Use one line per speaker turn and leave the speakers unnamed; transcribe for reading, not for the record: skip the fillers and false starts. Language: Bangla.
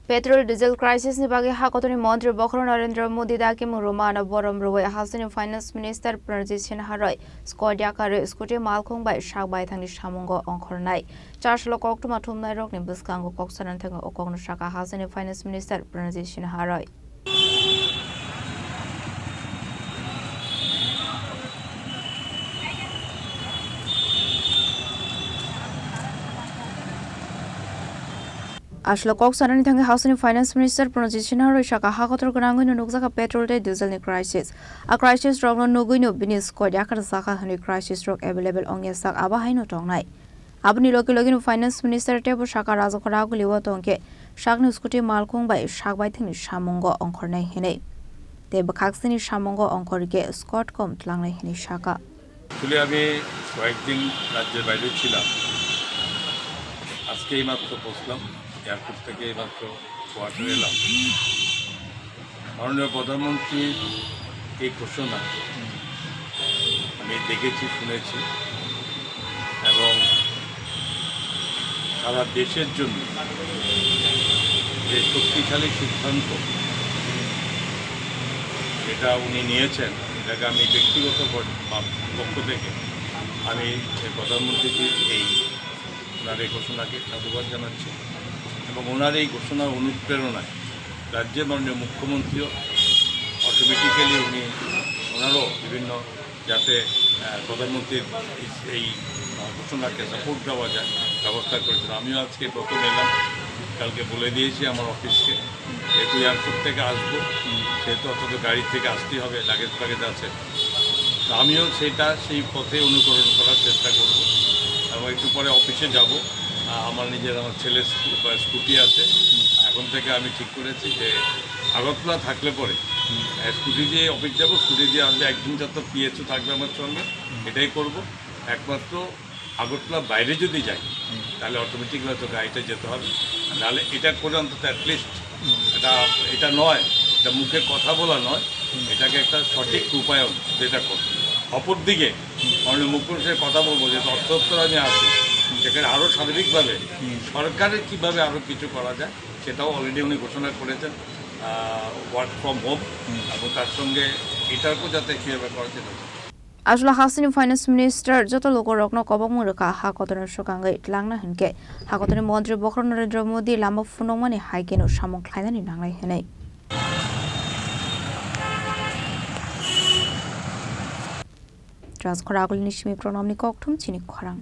Petrol diesel crisis ni bagi Hakotorni Mantri Bokhorok Narendra Modi Dagimung Rwmano Borom Rwoi Hasteni Finance Minister Pranajit Singha Scooty Yakarwi Scooty Malkhung by Sakbaithangni Samwngo Wngkhornai Chasalo Koktwma Thumnai Rokni Bwskango Koksanani Kokno Sakha Hasteni Finance Minister Pranajit Singha Aslo Koksanani Thangwi Hasteni Finance Minister Pranajit Singha Sakha Hakotorni nukjaka petrol te diesel ni crisis. A crisis rokno nugui bini Scooty Yakarwi Sakha hani crisis rok available ongya sak aba haino tongnai. Abni logi Finance Minister tebo Sakha rajakora guliwa tongke sakni Scooty Malkhung bai Sakbaithangni Samwngo Wngkhornai hene. Te Bwskango Samwngo Wngkhorike Scott kom tlangnai hene Sakha.
আসলে আমি কয়েকদিন রাজ্যের বাইরে ছিলাম আজকে এইমাত্র পৌঁছলাম এয়ারপোর্ট থেকে এইমাত্র কোয়ার্টারে এলাম মাননীয় প্রধানমন্ত্রীর এই ঘোষণা আমি দেখেছি শুনেছি এবং সারা দেশের জন্য যে শক্তিশালী সিদ্ধান্ত এটা উনি নিয়েছেন এটাকে আমি ব্যক্তিগত পক্ষ থেকে আমি প্রধানমন্ত্রীর এই ওনার এই ঘোষণাকে সাধুবাদ জানাচ্ছি এবং ওনার এই ঘোষণার অনুপ্রেরণায় রাজ্যের মাননীয় মুখ্যমন্ত্রীও অটোমেটিক্যালি ওনারও বিভিন্ন যাতে প্রধানমন্ত্রীর এই ঘোষণাকে সাপোর্ট দেওয়া যায় ব্যবস্থা করেছেন। আমিও আজকে প্রথম এলাম কালকে বলে দিয়েছি আমার অফিসকে যেহেতু এয়ারপোর্ট থেকে আসবো সেহেতু অন্তত গাড়ি থেকে আসতেই হবে লাগেজ আছে আমিও সেই পথে অনুকরণ করার চেষ্টা করব এবং একটু পরে অফিসে যাব আমার ছেলের স্কুটি আছে এখন থেকে আমি ঠিক করেছি যে আগরতলা থাকলে পরে স্কুটি দিয়ে অফিস যাব স্কুটি দিয়ে আসলে একদিন যত পিএসও থাকবে আমার সঙ্গে এটাই করব একমাত্র আগরতলা বাইরে যদি যাই তাহলে অটোমেটিকলি হয়তো গাড়িতে যেতে হবে নাহলে এটা করে অন্তত অ্যাটলিস্ট এটা নয় এটা মুখে কথা বলা নয় এটাকে একটা সঠিক রূপায়ণ যেটা করবে অপরদিকে মাননীয় মুখ্যমন্ত্রীর কথা বলবো যে তথ্য আমি আসি সেখানে আরও সার্বিকভাবে সরকারের কীভাবে আরও কিছু করা যায় সেটাও অলরেডি উনি ঘোষণা করেছেন ওয়ার্ক ফ্রম হোম এবং তার সঙ্গে এটারও যাতে কীভাবে করা যেতে
Aslo Hasteni Finance Minister joto logo rokno kobong murka Hakotorni sokangai tlangna hinke Hakotorni Mantri Bokhorok Narendra Modi lama phunongmani haikeno samong khlainani nanglai henai Transkhoragul nishmi pronomni Koktwma Chini Khorang